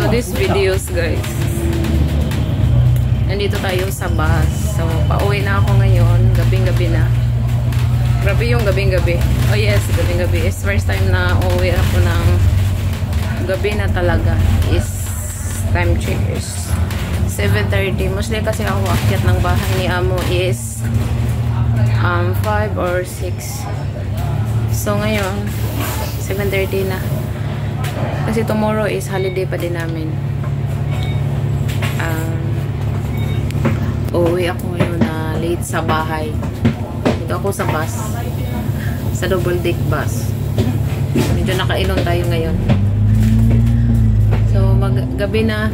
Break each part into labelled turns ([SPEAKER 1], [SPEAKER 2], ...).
[SPEAKER 1] these videos, guys. Nandito tayo sa bus. So, pauwi na ako ngayon. Gabing-gabi na. Grabe yung gabing-gabi. Oh yes, gabing-gabi. It's first time na uuwi ako ng gabi na talaga. Is time check is 7:30. Mostly kasi ako akyat ng bahay ni Amo is 5 or 6. So, ngayon, 7:30 na. Kasi tomorrow is holiday pa din namin. Uuwi ako ngayon na late sa bahay. Dito ako sa bus. Sa double deck bus. Medyo nakainom tayo ngayon. So, gabi na.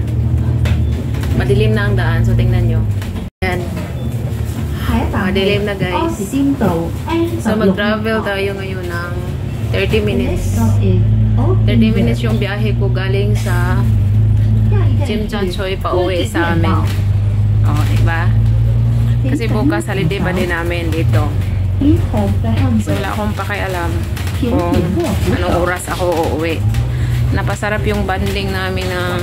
[SPEAKER 1] Madilim na ang daan. So, tingnan nyo. Ayan. Madilim na, guys. So, mag-travel tayo ngayon ng 30 minutes. 30 minutes yung biyahe ko galing sa Chimchachoy pa uwi sa amin. O, diba? Kasi bukas holiday pa din namin dito. So, wala akong pakialam kung anong oras ako uuwi. Napasarap yung bonding namin ng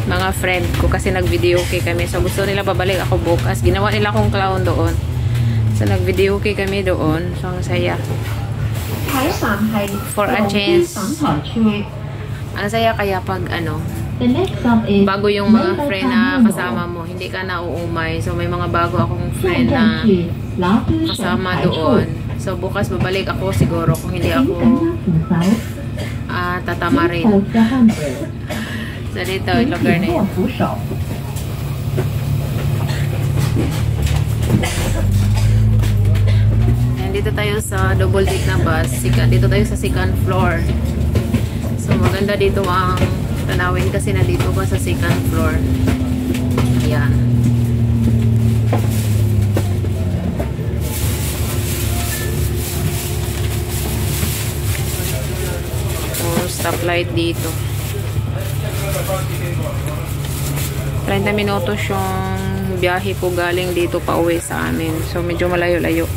[SPEAKER 1] mga friend ko kasi nag-video okay kami. So, gusto nila babalik ako bukas. Ginawa nila akong clown doon. So, nag-video okay kami doon. So, ang saya. For a change. Ang saya kaya pag bago yung mga friend na kasama mo, hindi ka na uumay. So, may mga bago akong friend na kasama doon. So, bukas babalik ako siguro kung hindi ako tatama rin. So, dito, yung lugar na yun. Dito tayo sa double deck na bus. Dito tayo sa second floor. So, maganda dito ang tanawin kasi na dito ka sa second floor. Ayan. Oh, stoplight dito. 30 minutos yung biyahe ko galing dito pa uwi sa amin. So, medyo malayo-layo.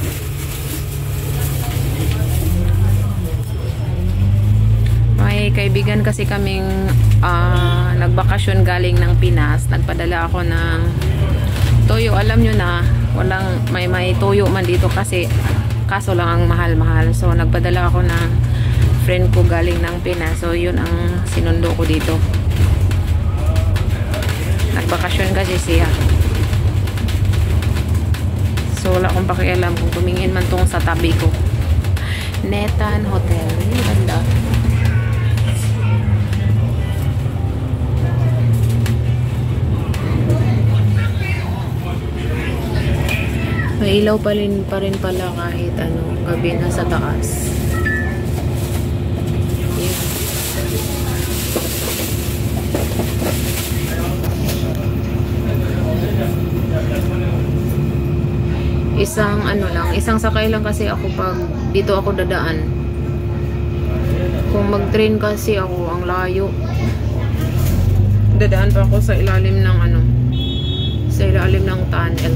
[SPEAKER 1] May kaibigan kasi kaming nagbakasyon galing ng Pinas. Nagpadala ako ng toyo. Alam nyo na, may toyo man dito kasi kaso lang ang mahal-mahal. So, nagpadala ako ng friend ko galing ng Pinas. So, yun ang sinundo ko dito. Nagbakasyon kasi siya. So, wala akong pakialam kung tumingin man tong sa tabi ko. Netan Hotel. Ganda. May ilaw pa rin pala kahit gabi na sa taas. Yeah. Isang sakay lang kasi ako pag dito ako dadaan. Kung mag-train kasi ako, ang layo. Dadaan pa ako sa ilalim ng tunnel.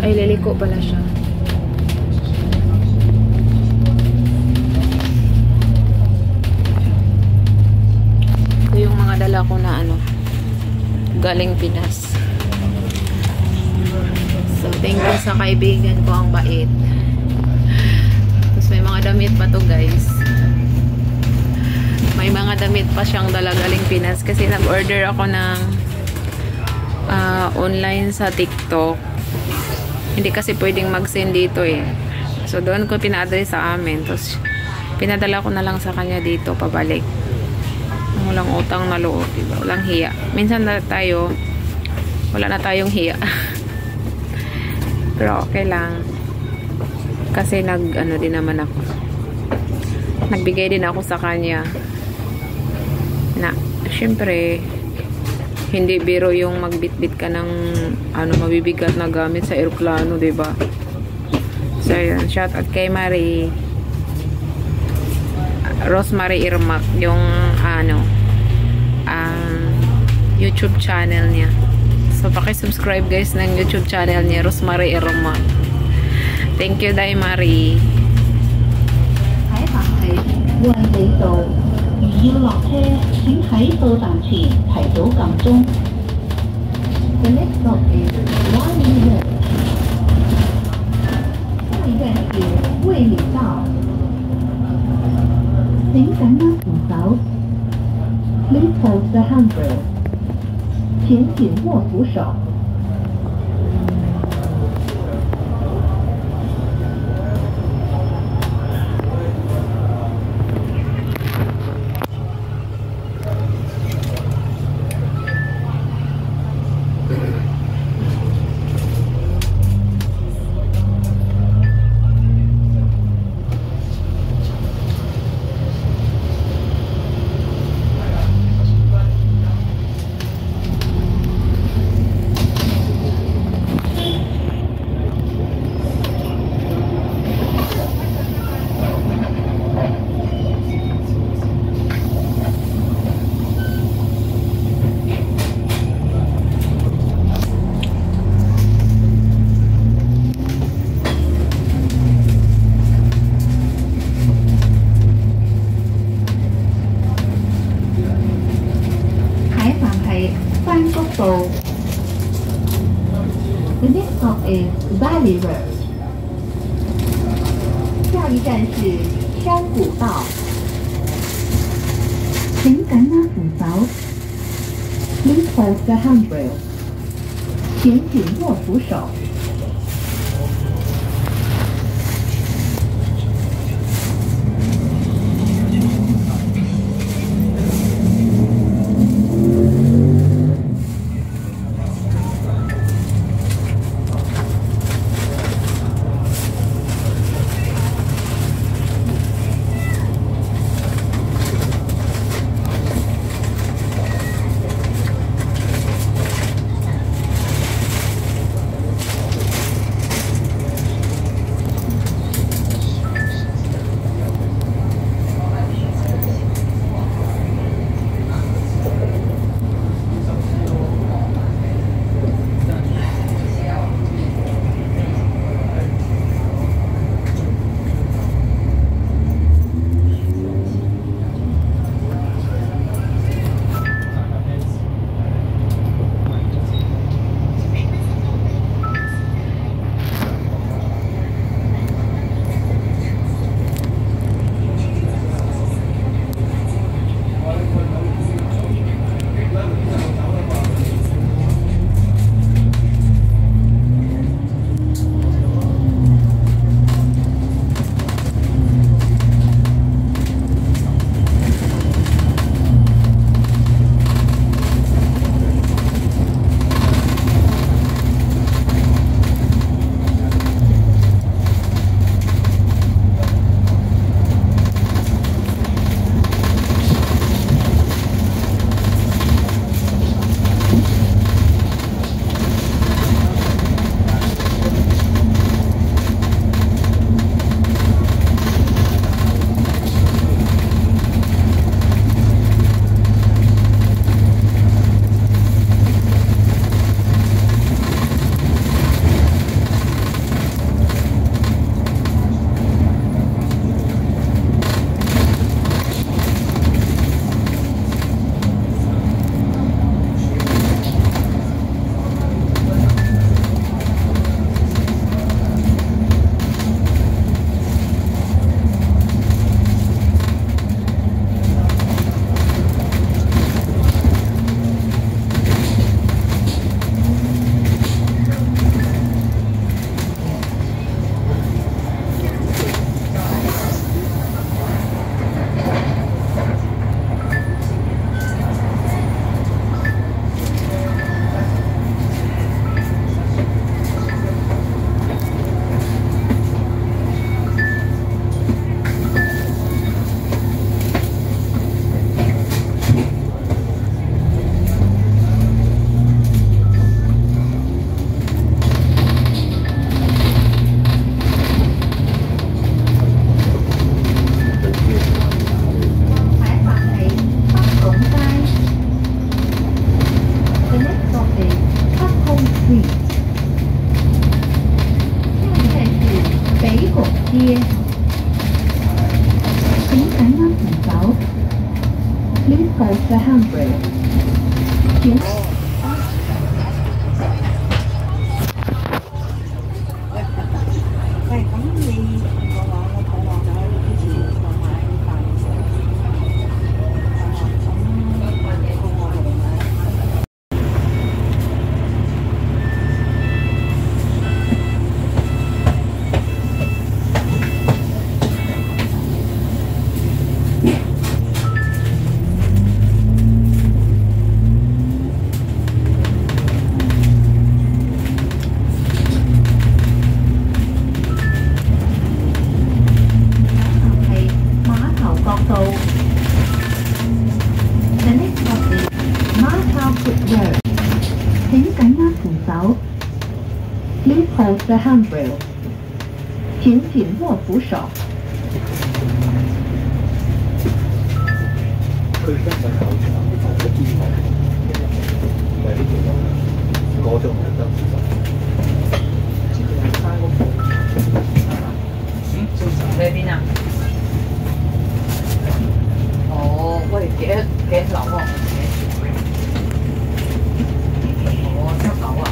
[SPEAKER 1] Ay, liliko pala siya. Ito yung mga dala ko na galing Pinas. So, thank you sa kaibigan ko, ang bait. Tapos may mga damit pa to, guys. May mga damit pa siyang dala galing Pinas kasi nag-order ako ng online sa TikTok. Hindi kasi pwedeng mag-send dito eh. So, doon ko pina-address sa amin. Tapos, pinadala ko na lang sa kanya dito, pabalik. Walang utang na loob, diba? Walang hiya. Minsan na tayo, wala na tayong hiya. Pero okay lang. Kasi din naman ako. Nagbigay din ako sa kanya. Na, syempre, hindi biro yung magbitbit ka ng mabibigat na gamit sa eroplano, diba? So, yun. Shout out kay Marie. Rosemary Irmak. Yung, YouTube channel niya. So, paki-subscribe guys ng YouTube channel niya. Rosemary Irmak. Thank you, Day Marie.
[SPEAKER 2] 為你道，如要落車，請喺到站前提早撳鐘。The next stop is Wylie Road。下一站是衛理道。請緊握扶手。Please hold the handrail。請緊握扶手。The next stop is Valley Road。下一站是山谷道。请緊握扶手。Please hold the handrail。請緊握扶手。Please hold the handrail. 请。The next stop is Markham Road. 請緊握扶手。Please hold the handrail. 請緊握扶手。
[SPEAKER 3] 佢而家就球場同個天台，唔係呢條路，嗰種係得之前係山屋。
[SPEAKER 1] 你喺邊啊？哦，喂，幾多樓啊？哦，7樓啊！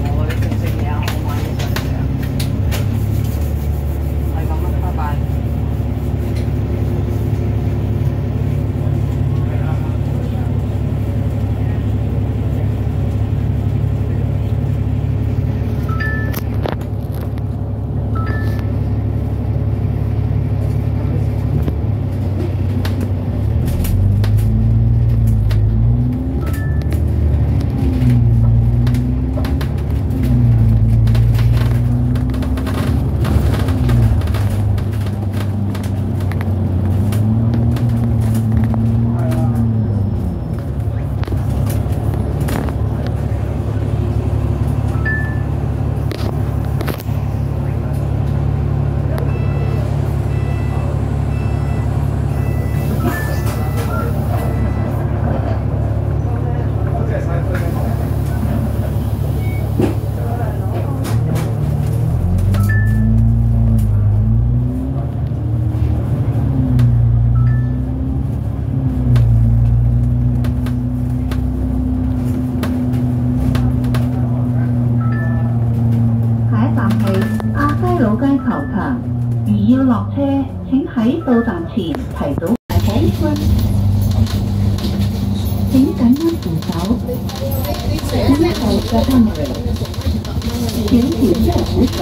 [SPEAKER 1] 哦，你食唔食嘢啊？我買嘢上嚟啊！係咁啦，拜拜。如要落車，請喺到站前提早排好分。請緊握扶手。之後嘅handrail，請緊握扶手。